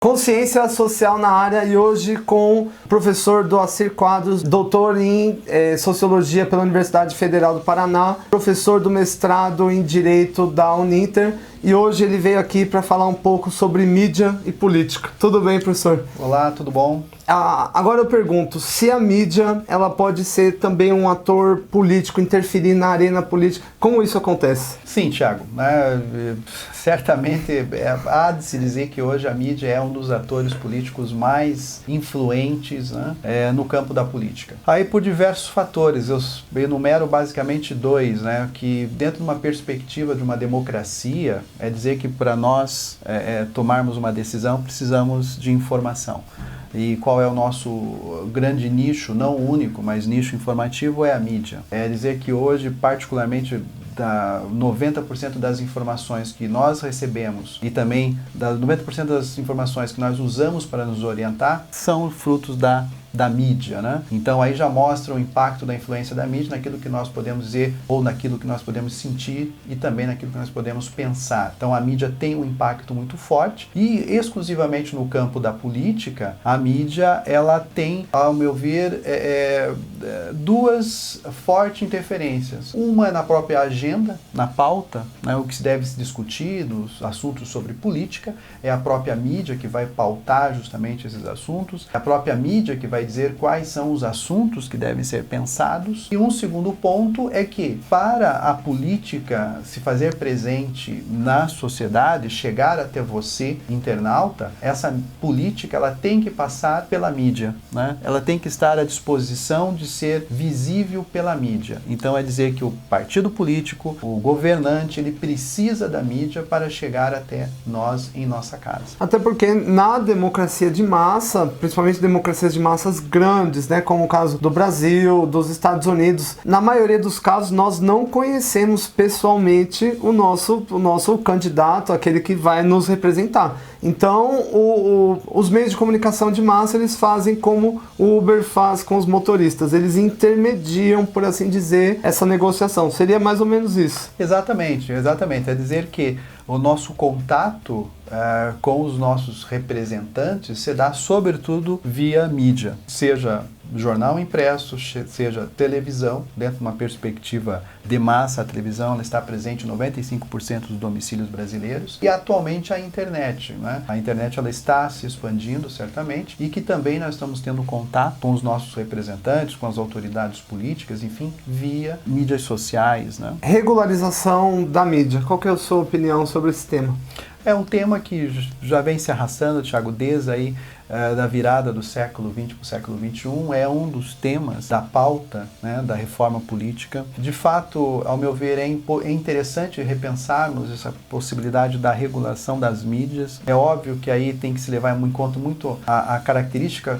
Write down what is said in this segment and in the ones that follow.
Consciência Social na área, e hoje com o professor Doacir Quadros, doutor em Sociologia pela Universidade Federal do Paraná, professor do mestrado em Direito da Uninter, e hoje ele veio aqui para falar um pouco sobre mídia e política. Tudo bem, professor? Olá, tudo bom? Agora eu pergunto, se a mídia ela pode ser também um ator político, interferir na arena política, como isso acontece? Sim, Thiago, certamente há de se dizer que hoje a mídia é um dos atores políticos mais influentes, no campo da política. Aí por diversos fatores, eu enumero basicamente dois, que dentro de uma perspectiva de uma democracia, é dizer que para nós tomarmos uma decisão precisamos de informação. E qual é o nosso grande nicho, não único, mas nicho informativo, é a mídia. É dizer que hoje, particularmente, 90% das informações que nós recebemos e também 90% das informações que nós usamos para nos orientar são frutos da mídia, Então aí já mostra o impacto da influência da mídia naquilo que nós podemos dizer ou naquilo que nós podemos sentir e também naquilo que nós podemos pensar. Então a mídia tem um impacto muito forte e exclusivamente no campo da política, a mídia ela tem, ao meu ver, duas fortes interferências. Uma é na própria agenda, na pauta, o que se deve se discutir nos assuntos sobre política, é a própria mídia que vai pautar justamente esses assuntos, é a própria mídia que vai dizer quais são os assuntos que devem ser pensados. E um segundo ponto é que, para a política se fazer presente na sociedade, chegar até você, internauta, essa política ela tem que passar pela mídia, Ela tem que estar à disposição de ser visível pela mídia. Então é dizer que o partido político, o governante, ele precisa da mídia para chegar até nós em nossa casa. Até porque na democracia de massa, principalmente democracias de massas grandes, como o caso do Brasil, dos Estados Unidos, na maioria dos casos nós não conhecemos pessoalmente o nosso candidato, aquele que vai nos representar. Então os meios de comunicação de massa eles fazem como o Uber faz com os motoristas, eles intermediam, por assim dizer, essa negociação. Seria mais ou menos isso. Exatamente. É dizer que o nosso contato com os nossos representantes se dá sobretudo via mídia, seja jornal impresso, seja televisão. Dentro de uma perspectiva de massa, a televisão ela está presente em 95% dos domicílios brasileiros, e atualmente a internet. A internet ela está se expandindo certamente, e que também nós estamos tendo contato com os nossos representantes, com as autoridades políticas, enfim, via mídias sociais. Regularização da mídia, qual que é a sua opinião sobre esse tema? É um tema que já vem se arrastando, Thiago, desde aí da virada do século XX para o século XXI, é um dos temas da pauta, da reforma política. De fato, ao meu ver, é interessante repensarmos essa possibilidade da regulação das mídias. É óbvio que aí tem que se levar em conta muito a característica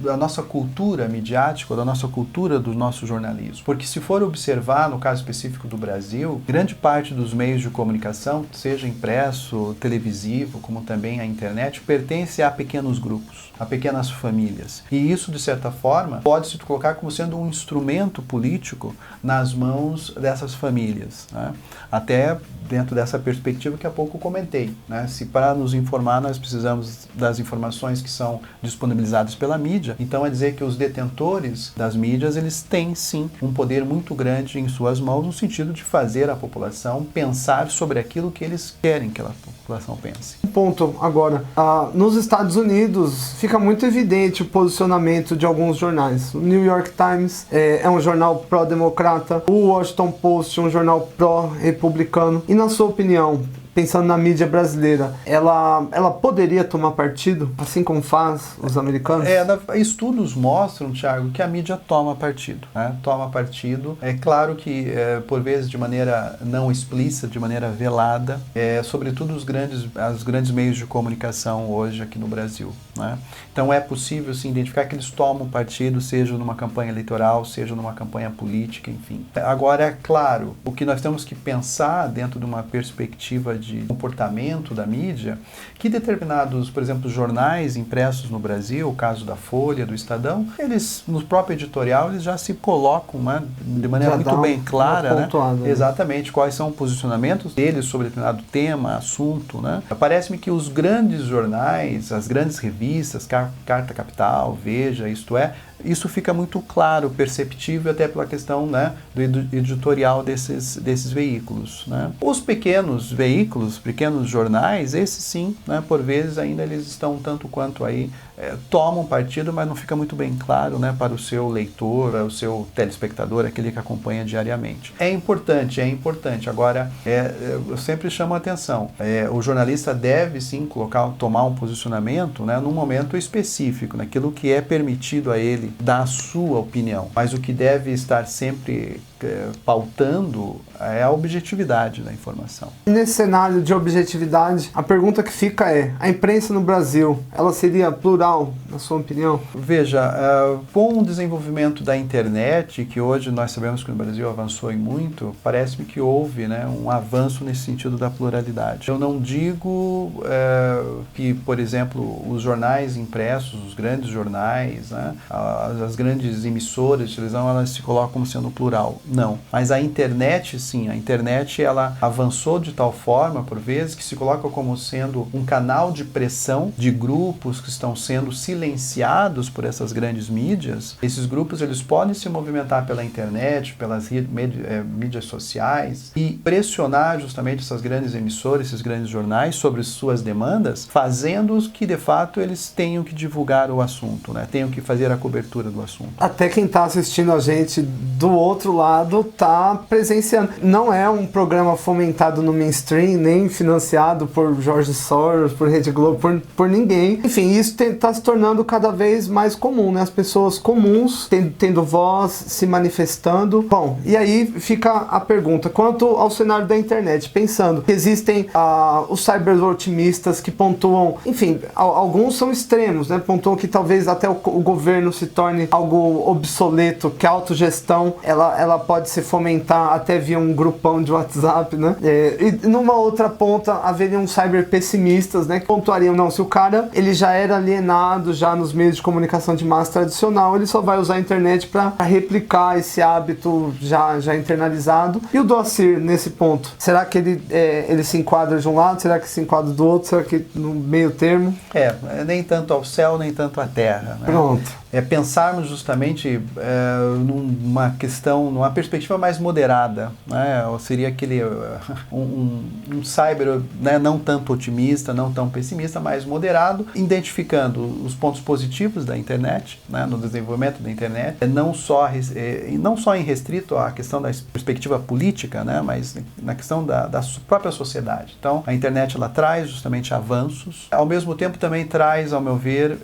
da nossa cultura midiática, da nossa cultura do nosso jornalismo. Porque se for observar, no caso específico do Brasil, grande parte dos meios de comunicação, seja impresso, televisivo, como também a internet, pertence a pequenos grupos, a pequenas famílias. E isso, de certa forma, pode se colocar como sendo um instrumento político nas mãos dessas famílias. Até dentro dessa perspectiva que há pouco comentei. Se para nos informar nós precisamos das informações que são disponibilizadas pela mídia, então é dizer que os detentores das mídias, eles têm sim um poder muito grande em suas mãos, no sentido de fazer a população pensar sobre aquilo que eles querem que a população pense. Um ponto agora, nos Estados Unidos fica muito evidente o posicionamento de alguns jornais. O New York Times é um jornal pró-democrata, o Washington Post um jornal pró-republicano. E na sua opinião, pensando na mídia brasileira, ela poderia tomar partido, assim como faz os americanos? Estudos mostram, Thiago, que a mídia toma partido. Toma partido. É claro que, por vezes, de maneira não explícita, de maneira velada, sobretudo os grandes meios de comunicação hoje aqui no Brasil. Então é possível sim, identificar que eles tomam partido, seja numa campanha eleitoral, seja numa campanha política, enfim. Agora, é claro, o que nós temos que pensar dentro de uma perspectiva de de comportamento da mídia, que determinados, por exemplo, jornais impressos no Brasil, o caso da Folha, do Estadão, eles, no próprio editorial, eles já se colocam, né, de maneira muito bem clara, né? Exatamente, quais são os posicionamentos deles sobre determinado tema, assunto, né? Parece-me que os grandes jornais, as grandes revistas, Carta Capital, Veja, Isto É, isso fica muito claro, perceptível até pela questão, né, do editorial desses veículos, né? Os pequenos veículos, pequenos jornais, esses sim, né, por vezes ainda eles estão tanto quanto aí, tomam partido, mas não fica muito bem claro, né, para o seu leitor, o seu telespectador, aquele que acompanha diariamente. É importante. Agora, eu sempre chamo a atenção, o jornalista deve sim tomar um posicionamento, né, num momento específico, naquilo que é permitido a ele dar a sua opinião, mas o que deve estar sempre pautando é a objetividade da informação. Nesse cenário de objetividade, a pergunta que fica é: a imprensa no Brasil, ela seria plural, na sua opinião? Veja, com o desenvolvimento da internet, que hoje nós sabemos que no Brasil avançou muito, parece-me que houve, né, um avanço nesse sentido da pluralidade. Eu não digo que, por exemplo, os jornais impressos, os grandes jornais, né, as grandes emissoras de televisão, elas se colocam como sendo plural. Não. Mas a internet, sim, a internet ela avançou de tal forma, por vezes, que se coloca como sendo um canal de pressão de grupos que estão sendo silenciados por essas grandes mídias. Esses grupos eles podem se movimentar pela internet, pelas mídias sociais e pressionar justamente essas grandes emissoras, esses grandes jornais sobre suas demandas, fazendo que, de fato, eles tenham que divulgar o assunto, né? Tenham que fazer a cobertura do assunto. Até quem está assistindo a gente do outro lado está presenciando. Não é um programa fomentado no mainstream, nem financiado por Jorge Soros, por Rede Globo, por ninguém. Enfim, isso está se tornando cada vez mais comum, né? As pessoas comuns tendo voz, se manifestando. Bom, e aí fica a pergunta, quanto ao cenário da internet, pensando que existem os cyber-otimistas que pontuam, enfim, alguns são extremos, né? Pontuam que talvez até o governo se torne algo obsoleto, que a autogestão, ela pode se fomentar até via um grupão de WhatsApp, né? E numa outra ponta haveriam cyber-pessimistas, né? Que pontuariam, não, se o cara, ele já era alienado já nos meios de comunicação de massa tradicional, ele só vai usar a internet para replicar esse hábito já internalizado. E o Doacir, nesse ponto, será que ele se enquadra de um lado? Será que se enquadra do outro? Será que no meio termo? Nem tanto ao céu, nem tanto à terra, né? Pronto. Pensarmos justamente numa questão, numa perspectiva mais moderada, né? Ou seria aquele um cyber, né, não tanto otimista, não tão pessimista, mas moderado, identificando os pontos positivos da internet, né, no desenvolvimento da internet, não só em restrito à questão da perspectiva política, né, mas na questão da própria sociedade. Então, a internet ela traz justamente avanços, ao mesmo tempo também traz, ao meu ver,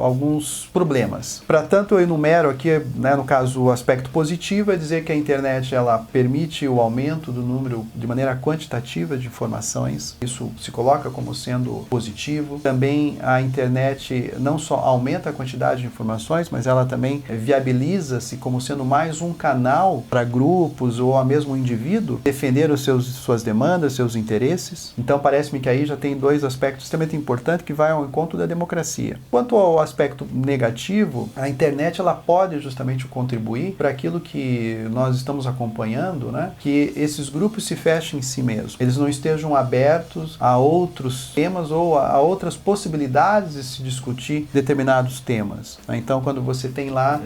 alguns problemas. Para tanto, eu enumero aqui, né, no caso, o aspecto positivo é dizer que a internet ela permite o aumento do número de maneira quantitativa de informações. Isso se coloca como sendo positivo. Também a internet não só aumenta a quantidade de informações, mas ela também viabiliza-se como sendo mais um canal para grupos ou mesmo um indivíduo defender suas demandas, seus interesses. Então, parece-me que aí já tem dois aspectos extremamente importantes que vai ao encontro da democracia. Quanto ao aspecto negativo, a internet ela pode justamente contribuir para aquilo que nós estamos acompanhando, né? Que esses grupos se fechem em si mesmos. Eles não estejam abertos a outros temas ou a outras possibilidades de se discutir determinados temas, né? Então, quando você tem lá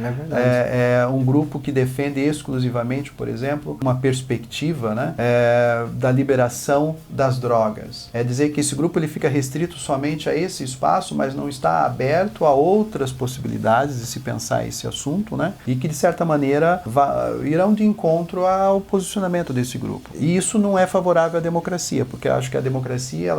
um grupo que defende exclusivamente, por exemplo, uma perspectiva, né, da liberação das drogas. É dizer que esse grupo ele fica restrito somente a esse espaço, mas não está aberto a outras possibilidades de se pensar esse assunto, né? E que, de certa maneira, irão de encontro ao posicionamento desse grupo. E isso não é favorável à democracia, porque eu acho que a democracia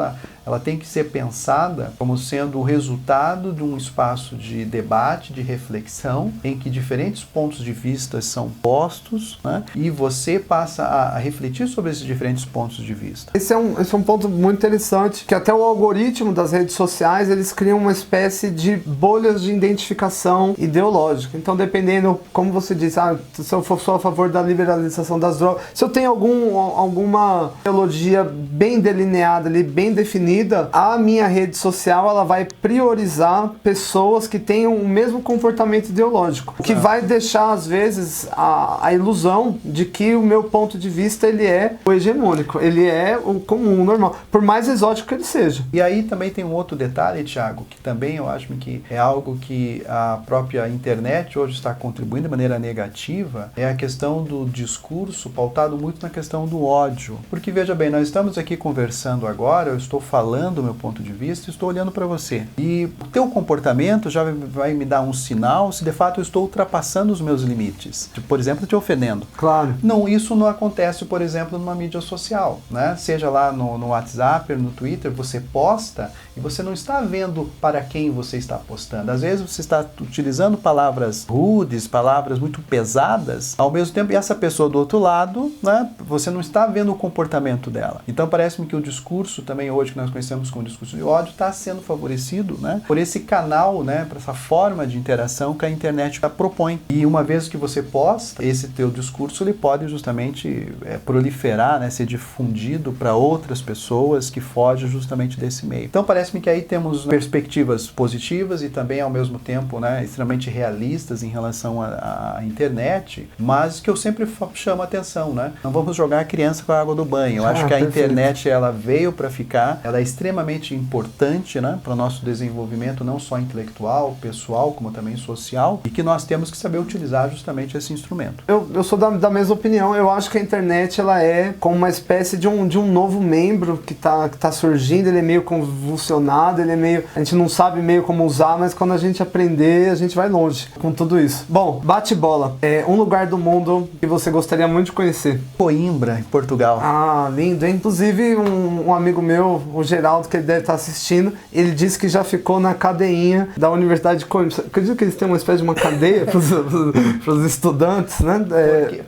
ela tem que ser pensada como sendo o resultado de um espaço de debate, de reflexão, em que diferentes pontos de vista são postos, né? E você passa a refletir sobre esses diferentes pontos de vista. Esse é um ponto muito interessante, que até o algoritmo das redes sociais, eles criam uma espécie de bolhas de identificação ideológica. Então, dependendo, como você disse, se eu sou a favor da liberalização das drogas, se eu tenho alguma ideologia bem delineada ali, bem definida, a minha rede social, ela vai priorizar pessoas que tenham o mesmo comportamento ideológico, o que vai deixar, às vezes, a ilusão de que o meu ponto de vista, ele é o hegemônico, ele é o comum, o normal, por mais exótico que ele seja. E aí também tem um outro detalhe, Thiago, que também eu acho que é algo que a própria internet hoje está contribuindo de maneira negativa, é a questão do discurso pautado muito na questão do ódio. Porque, veja bem, nós estamos aqui conversando agora, eu estou falando o meu ponto de vista, estou olhando para você. E o teu comportamento já vai me dar um sinal se de fato eu estou ultrapassando os meus limites. Por exemplo, te ofendendo. Claro. Não, isso não acontece, por exemplo, numa mídia social, né? Seja lá no WhatsApp, no Twitter, você posta e você não está vendo para quem você está postando. Às vezes você está utilizando palavras rudes, palavras muito pesadas, ao mesmo tempo, e essa pessoa do outro lado, né, você não está vendo o comportamento dela. Então parece-me que o discurso também hoje, que nós conhecemos como discurso de ódio, está sendo favorecido, né, por esse canal, né, por essa forma de interação que a internet propõe. E uma vez que você posta, esse teu discurso ele pode justamente proliferar, né, ser difundido para outras pessoas que fogem justamente desse meio. Então parece-me que aí temos perspectivas positivas e também ao mesmo tempo, né, extremamente realistas em relação à internet, mas que eu sempre chamo a atenção, né? Não vamos jogar a criança com a água do banho. Eu acho que a internet ela veio para ficar, ela é extremamente importante, né, para o nosso desenvolvimento não só intelectual, pessoal, como também social, e que nós temos que saber utilizar justamente esse instrumento. Eu sou da mesma opinião. Eu acho que a internet ela é como uma espécie de um novo membro que tá surgindo. Ele é meio convulsionado, a gente não sabe meio como usar, mas quando a gente aprender, a gente vai longe com tudo isso. Bom, bate-bola. É um lugar do mundo que você gostaria muito de conhecer. Coimbra, em Portugal. Ah, lindo, hein? Inclusive, um amigo meu, o Geraldo, que ele deve estar assistindo, ele disse que já ficou na cadeinha da Universidade de Coimbra. Acredito que eles têm uma espécie de uma cadeia para os estudantes, né?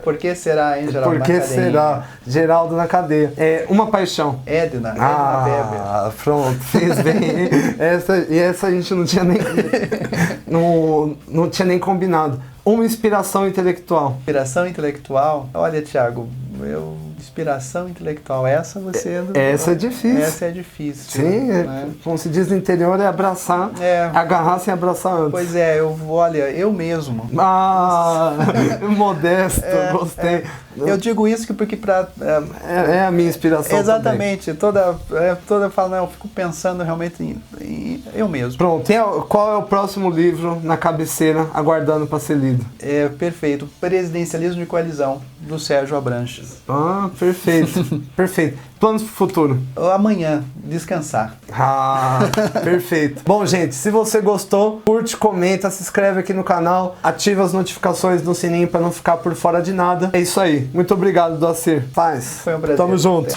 Por que será, hein, Geraldo? Por que será? Geraldo na cadeia. Uma paixão. Edna Weber. Ah, pronto, fez bem. Essa a gente não tinha nem não tinha nem combinado. Uma inspiração intelectual. Inspiração intelectual? Olha, Thiago, inspiração intelectual, essa você... Essa é difícil. Essa é difícil. Sim, né? Como se diz no interior, é abraçar, agarrar sem abraçar antes. Pois é, olha, eu mesmo. Ah, modesto, gostei. Eu digo isso porque para... É a minha inspiração. Exatamente, toda eu falo, eu fico pensando realmente em eu mesmo. Pronto, qual é o próximo livro na cabeceira aguardando para ser lido? Perfeito, Presidencialismo de Coalizão, do Sérgio Abranches. Ah, perfeito, perfeito. Planos para o futuro? Amanhã, descansar. Ah, perfeito. Bom, gente, se você gostou, curte, comenta, se inscreve aqui no canal, ativa as notificações no sininho para não ficar por fora de nada. É isso aí. Muito obrigado, Doacir. Paz. Foi um prazer. Tamo junto.